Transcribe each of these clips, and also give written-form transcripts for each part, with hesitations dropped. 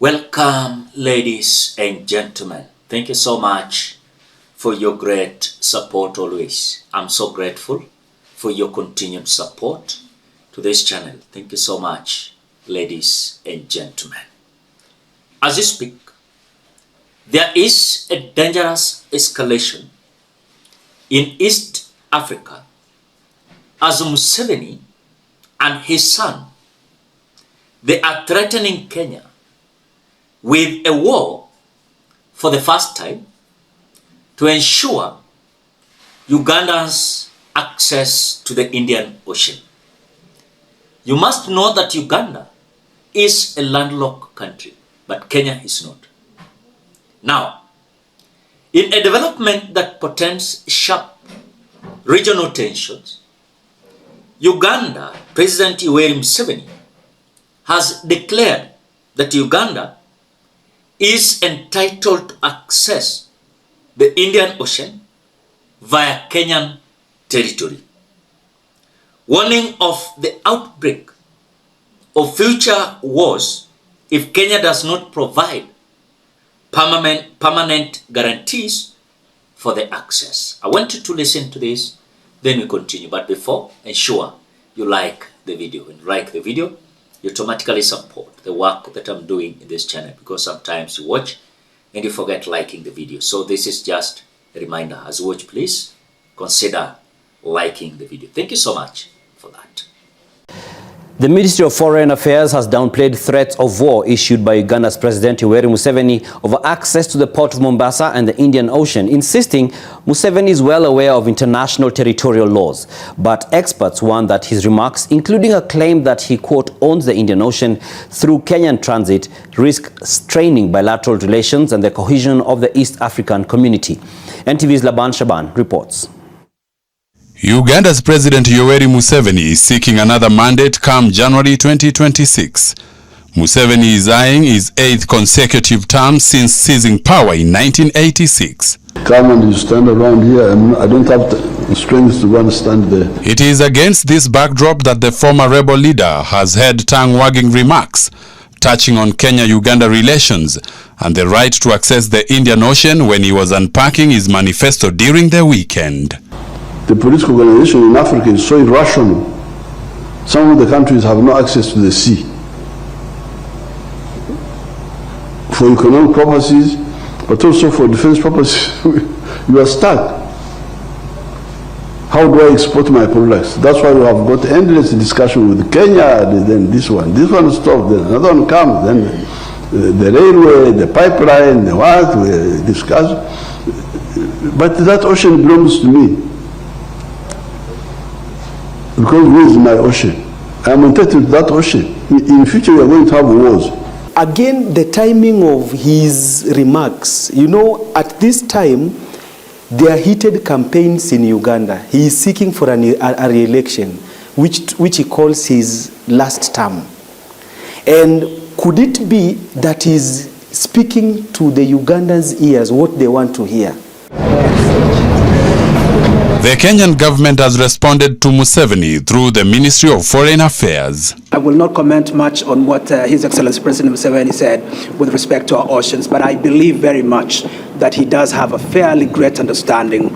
Welcome, ladies and gentlemen. Thank you so much for your great support always. I'm so grateful for your continued support to this channel. Thank you so much, ladies and gentlemen. As you speak, there is a dangerous escalation in East Africa as Museveni and his son, they are threatening Kenya with a war for the first time to ensure Uganda's access to the Indian Ocean. You must know that Uganda is a landlocked country, but Kenya is not. Now, in a development that portends sharp regional tensions, Uganda President Yoweri Museveni has declared that Uganda is entitled to access the Indian Ocean via Kenyan territory, warning of the outbreak of future wars if Kenya does not provide permanent guarantees for the access. I want you to listen to this, then we continue. But before, ensure you like the video. And like the video, you automatically support the work that I'm doing in this channel, because sometimes you watch and you forget liking the video. So this is just a reminder. As you watch, please consider liking the video. Thank you so much for that. The Ministry of Foreign Affairs has downplayed threats of war issued by Uganda's President Yoweri Museveni over access to the port of Mombasa and the Indian Ocean, insisting Museveni is well aware of international territorial laws. But experts warn that his remarks, including a claim that he, quote, owns the Indian Ocean through Kenyan transit, risk straining bilateral relations and the cohesion of the East African community. NTV's Laban Shaban reports. Uganda's President Yoweri Museveni is seeking another mandate come January 2026. Museveni is eyeing his 8th consecutive term since seizing power in 1986. Come and you stand around here, I don't have the strength to go and stand there. It is against this backdrop that the former rebel leader has had tongue-wagging remarks touching on Kenya-Uganda relations and the right to access the Indian Ocean when he was unpacking his manifesto during the weekend. The political organization in Africa is so irrational. Some of the countries have no access to the sea. For economic purposes, but also for defense purposes, you are stuck. How do I export my products? That's why we have got endless discussion with Kenya, then this one stops, then another one comes, then the railway, the pipeline, the what, we discuss. But that ocean belongs to me. Because where is my ocean? I am entitled to that ocean. In future, we are going to have wars. Again, the timing of his remarks, you know, at this time, there are heated campaigns in Uganda. He is seeking for a re-election, which he calls his last term. And could it be that he's speaking to the Ugandans' ears what they want to hear? The Kenyan government has responded to Museveni through the Ministry of Foreign Affairs. I will not comment much on what His Excellency President Museveni said with respect to our oceans, but I believe very much that he does have a fairly great understanding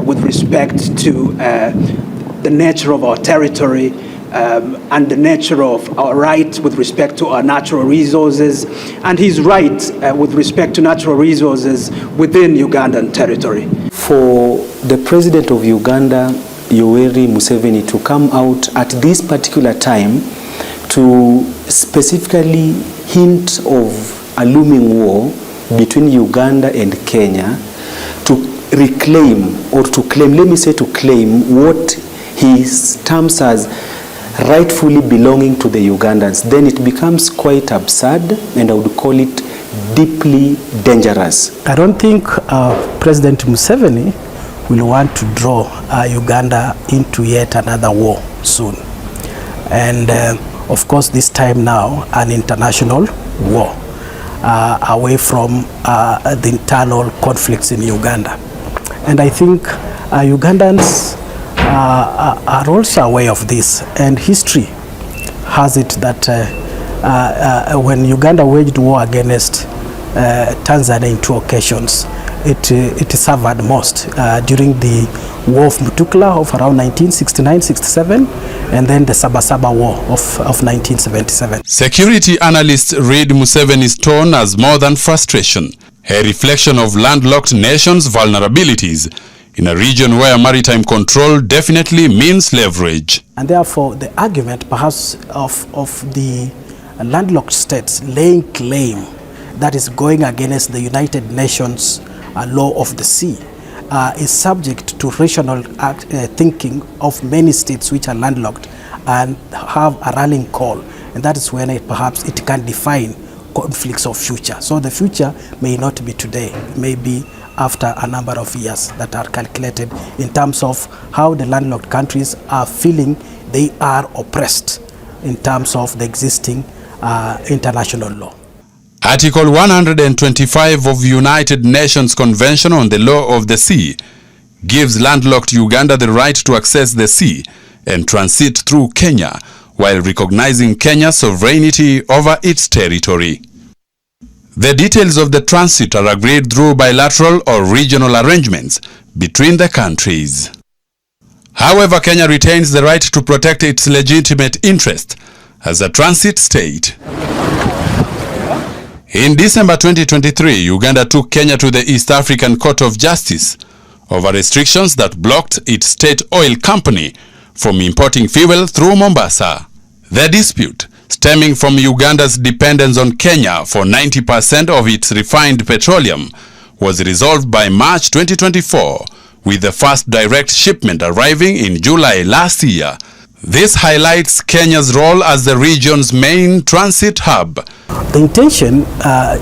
with respect to the nature of our territory and the nature of our right with respect to our natural resources, and his right with respect to natural resources within Ugandan territory. For the president of Uganda, Yoweri Museveni, to come out at this particular time to specifically hint of a looming war between Uganda and Kenya, to reclaim, or to claim, let me say to claim what he terms as rightfully belonging to the Ugandans, then it becomes quite absurd, and I would call it deeply dangerous. I don't think President Museveni will want to draw Uganda into yet another war soon. And of course, this time now, an international war away from the internal conflicts in Uganda. And I think Ugandans are also aware of this, and history has it that when Uganda waged war against Tanzania in 2 occasions, it suffered most during the War of Mutukula of around 1969-67, and then the Sabasaba War of 1977. Security analysts read Museveni's tone as more than frustration, a reflection of landlocked nations' vulnerabilities in a region where maritime control definitely means leverage. And therefore, the argument perhaps of the landlocked states laying claim that is going against the United Nations law of the sea is subject to rational thinking of many states which are landlocked and have a rallying call, and that is when perhaps it can define conflicts of future. So the future may not be today, it may be after a number of years that are calculated in terms of how the landlocked countries are feeling they are oppressed in terms of the existing international law. Article 125 of United Nations Convention on the Law of the Sea gives landlocked Uganda the right to access the sea and transit through Kenya, while recognizing Kenya's sovereignty over its territory. The details of the transit are agreed through bilateral or regional arrangements between the countries. However, Kenya retains the right to protect its legitimate interest as a transit state. In December 2023, Uganda took Kenya to the East African Court of Justice over restrictions that blocked its state oil company from importing fuel through Mombasa. The dispute, stemming from Uganda's dependence on Kenya for 90% of its refined petroleum, was resolved by March 2024, with the first direct shipment arriving in July last year. This highlights Kenya's role as the region's main transit hub. The intention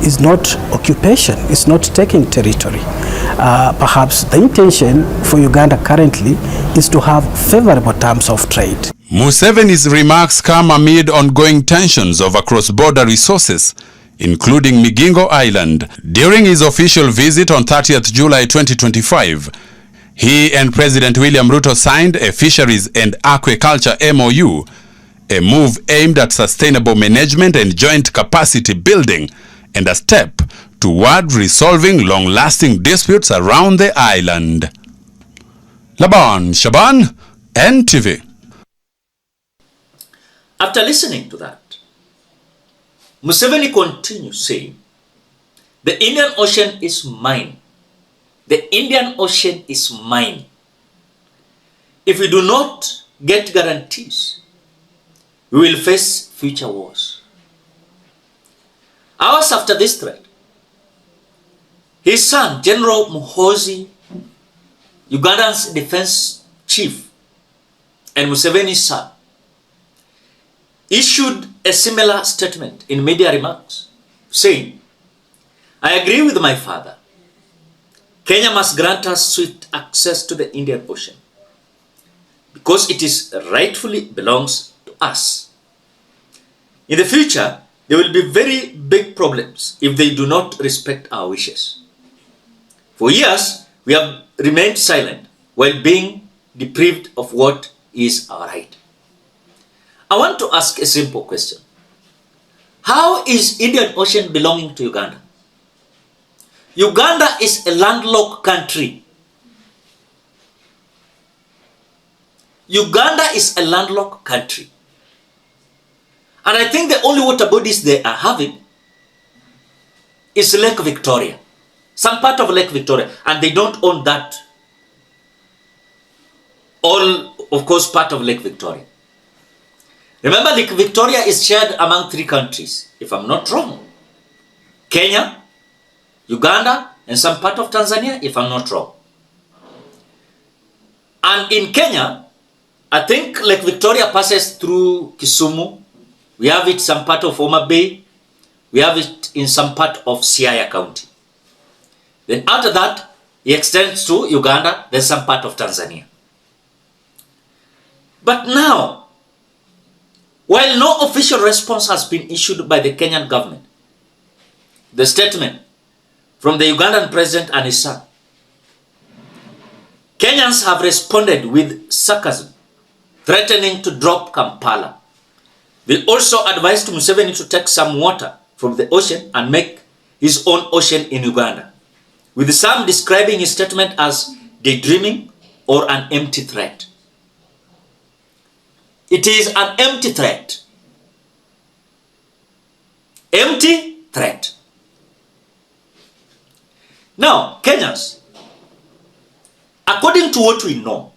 is not occupation, it's not taking territory. Perhaps the intention for Uganda currently is to have favorable terms of trade. Museveni's remarks come amid ongoing tensions over cross-border resources, including Migingo Island. During his official visit on 30th July 2025, he and President William Ruto signed a fisheries and aquaculture MOU, a move aimed at sustainable management and joint capacity building, and a step toward resolving long-lasting disputes around the island. Laban Shaban, NTV. After listening to that, Museveni continues saying, the Indian Ocean is mine. The Indian Ocean is mine. If we do not get guarantees, we will face future wars. Hours after this threat, his son, General Muhoozi, Uganda's defense chief, and Museveni's son, issued a similar statement in media remarks, saying, I agree with my father. Kenya must grant us swift access to the Indian Ocean because it is rightfully belongs to us. In the future, there will be very big problems if they do not respect our wishes. For years, we have remained silent while being deprived of what is our right. I want to ask a simple question. How is Indian Ocean belonging to Uganda? Uganda is a landlocked country. Uganda is a landlocked country. And I think the only water bodies they are having is Lake Victoria. Some part of Lake Victoria. And they don't own that. All, of course, part of Lake Victoria. Remember, Lake Victoria is shared among 3 countries, if I'm not wrong. Kenya, Uganda, and some part of Tanzania, if I'm not wrong. And in Kenya, I think Lake Victoria passes through Kisumu. We have it some part of Homa Bay. We have it in some part of Siaya County. Then after that, it extends to Uganda, then some part of Tanzania. But now, while no official response has been issued by the Kenyan government, the statement from the Ugandan president and his son, Kenyans have responded with sarcasm, threatening to drop Kampala, They also advised Museveni to take some water from the ocean and make his own ocean in Uganda, with some describing his statement as daydreaming or an empty threat. It is an empty threat. Empty threat. Now, Kenyans, according to what we know,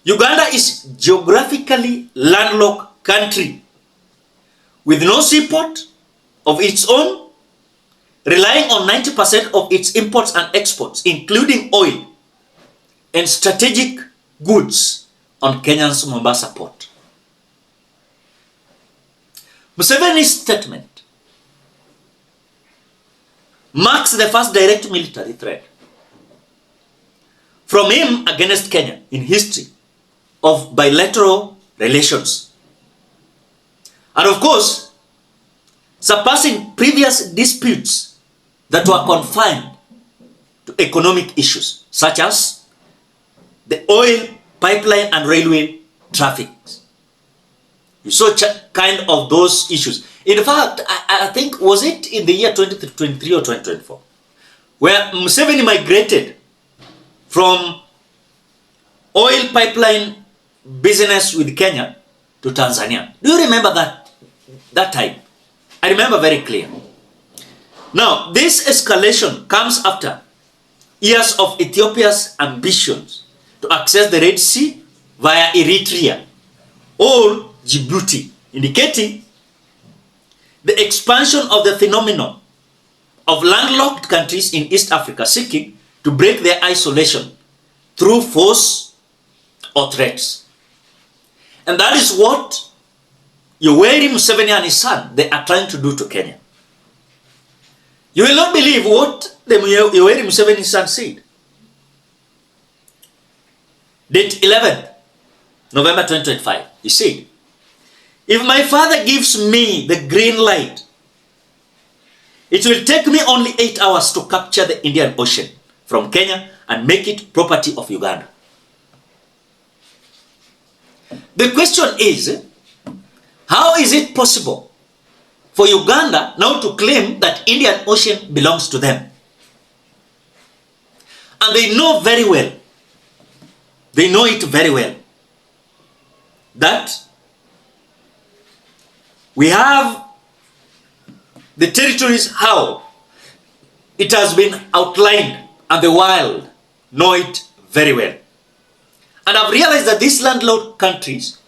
Uganda is geographically landlocked country with no seaport of its own, relying on 90% of its imports and exports, including oil and strategic goods on Kenya's Mombasa port. Museveni's statement marks the first direct military threat from him against Kenya in history of bilateral relations. And of course, surpassing previous disputes that were confined to economic issues, such as the oil, pipeline, and railway traffic. You saw kind of those issues. In fact, I think, was it in the year 2023 or 2024, where Museveni migrated from oil pipeline business with Kenya to Tanzania. Do you remember that time? I remember very clear. Now, this escalation comes after years of Ethiopia's ambitions to access the Red Sea via Eritrea or Djibouti, indicating the expansion of the phenomenon of landlocked countries in East Africa seeking to break their isolation through force or threats. And that is what Yoweri Museveni and his son, they are trying to do to Kenya. You will not believe what the Yoweri Museveni son said. Date 11th, November 2025, he said, "If my father gives me the green light, it will take me only 8 hours to capture the Indian Ocean from Kenya and make it property of Uganda." The question is, how is it possible for Uganda now to claim that Indian Ocean belongs to them? And they know very well, they know it very well, that we have the territories, how it has been outlined, and the world know it very well. And I've realized that these landlocked countries,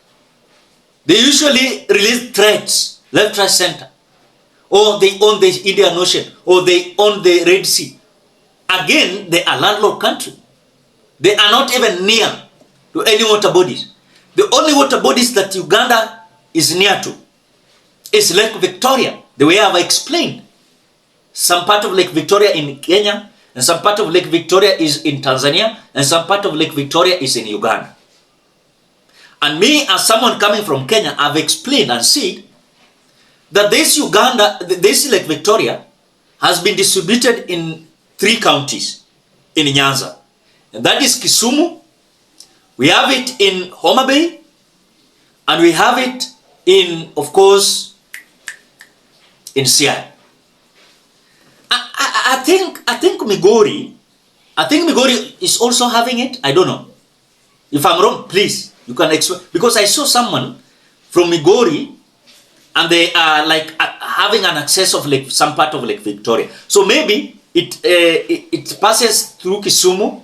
they usually release threats left, right, center. Or they own the Indian Ocean, or they own the Red Sea. Again, they are landlocked country. They are not even near to any water bodies. The only water bodies that Uganda is near to is Lake Victoria, the way I've explained. Some part of Lake Victoria in Kenya, and some part of Lake Victoria is in Tanzania, and some part of Lake Victoria is in Uganda. And me, as someone coming from Kenya, I've explained and said that this Lake Victoria has been distributed in 3 counties in Nyanza. And that is Kisumu, we have it in Homa Bay, and we have it in, of course, in Siaya. I think Migori is also having it. I don't know. If I'm wrong, please, you can explain. Because I saw someone from Migori, and they are like having an access of some part of Lake Victoria. So maybe it passes through Kisumu,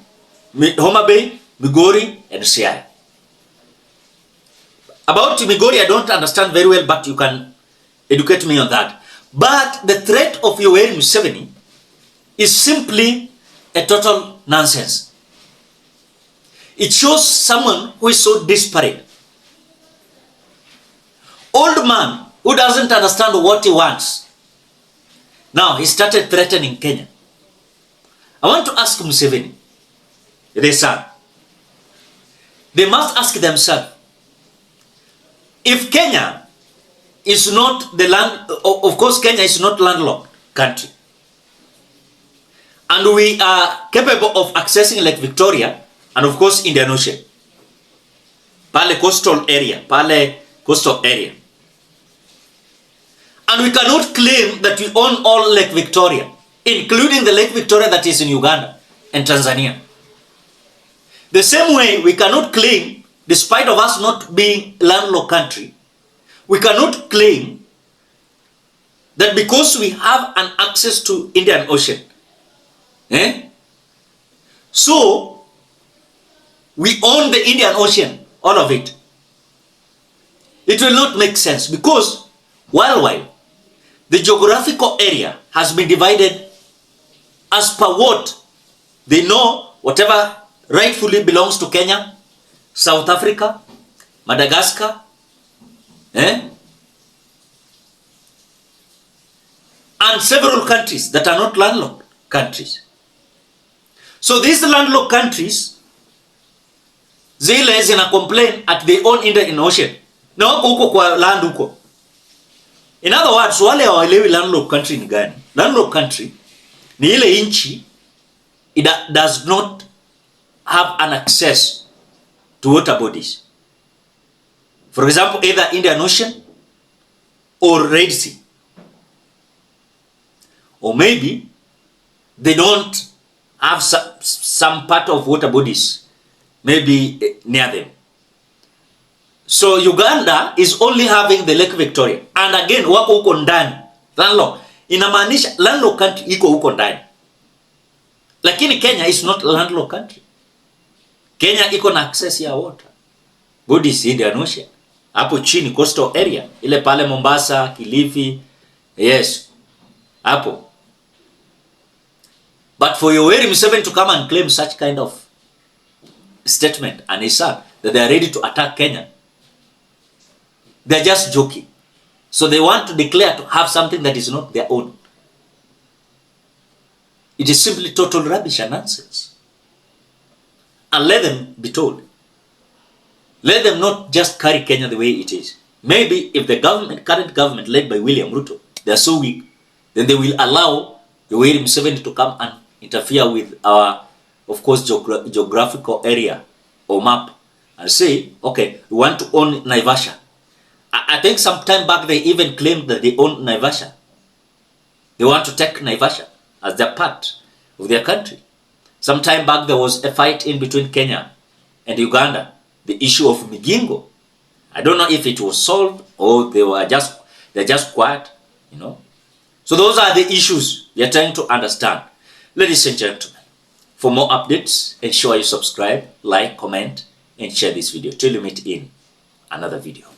Homa Bay, Migori, and Siaya. About Migori, I don't understand very well, but you can educate me on that. But the threat of Yoweri Museveni is simply a total nonsense. It shows someone who is so desperate. Old man who doesn't understand what he wants. Now he started threatening Kenya. I want to ask Museveni, their son, they must ask themselves, if Kenya is not the land, of course Kenya is not landlocked country, and we are capable of accessing Lake Victoria and of course Indian Ocean, Pale coastal area. And we cannot claim that we own all Lake Victoria, including the Lake Victoria that is in Uganda and Tanzania. The same way, we cannot claim, despite of us not being a landlocked country, we cannot claim that because we have an access to Indian Ocean, so we own the Indian Ocean, all of it. It will not make sense, because worldwide, the geographical area has been divided as per what they know, whatever rightfully belongs to Kenya, South Africa, Madagascar, and several countries that are not landlocked countries. So these landlocked countries, zile zina complain at their own Indian Ocean. Na wako huko kwa land huko. In other words, wale hawaelewi landlocked country ni gani. Landlocked country ni ile inchi it does not have an access to water bodies. For example, either Indian Ocean or Red Sea. Or maybe they don't have some part of water bodies maybe near them. So Uganda is only having the Lake Victoria. And again, wako huko ndani. Landlocked. Inamaanisha landlocked country iko huko ndani. Lakini Kenya is not a landlocked country. Kenya iko na access ya water bodies Indian Ocean. Hapo chini coastal area. Ile pale Mombasa, Kilifi. Yes. Hapo. But for Yoweri Museveni to come and claim such kind of statement and insult that they are ready to attack Kenya, they are just joking. So they want to declare to have something that is not their own. It is simply total rubbish and nonsense. And let them be told. Let them not just carry Kenya the way it is. Maybe if the current government led by William Ruto, they are so weak, then they will allow Yoweri Museveni to come and interfere with our, of course, geographical area or map and say, okay, we want to own Naivasha. I think some time back they even claimed that they own Naivasha. They want to take Naivasha as their part of their country. Some time back there was a fight in between Kenya and Uganda, the issue of Migingo. I don't know if it was solved or they're just quiet, you know. So those are the issues we are trying to understand. Ladies and gentlemen, for more updates, ensure you subscribe, like, comment, and share this video till you meet in another video.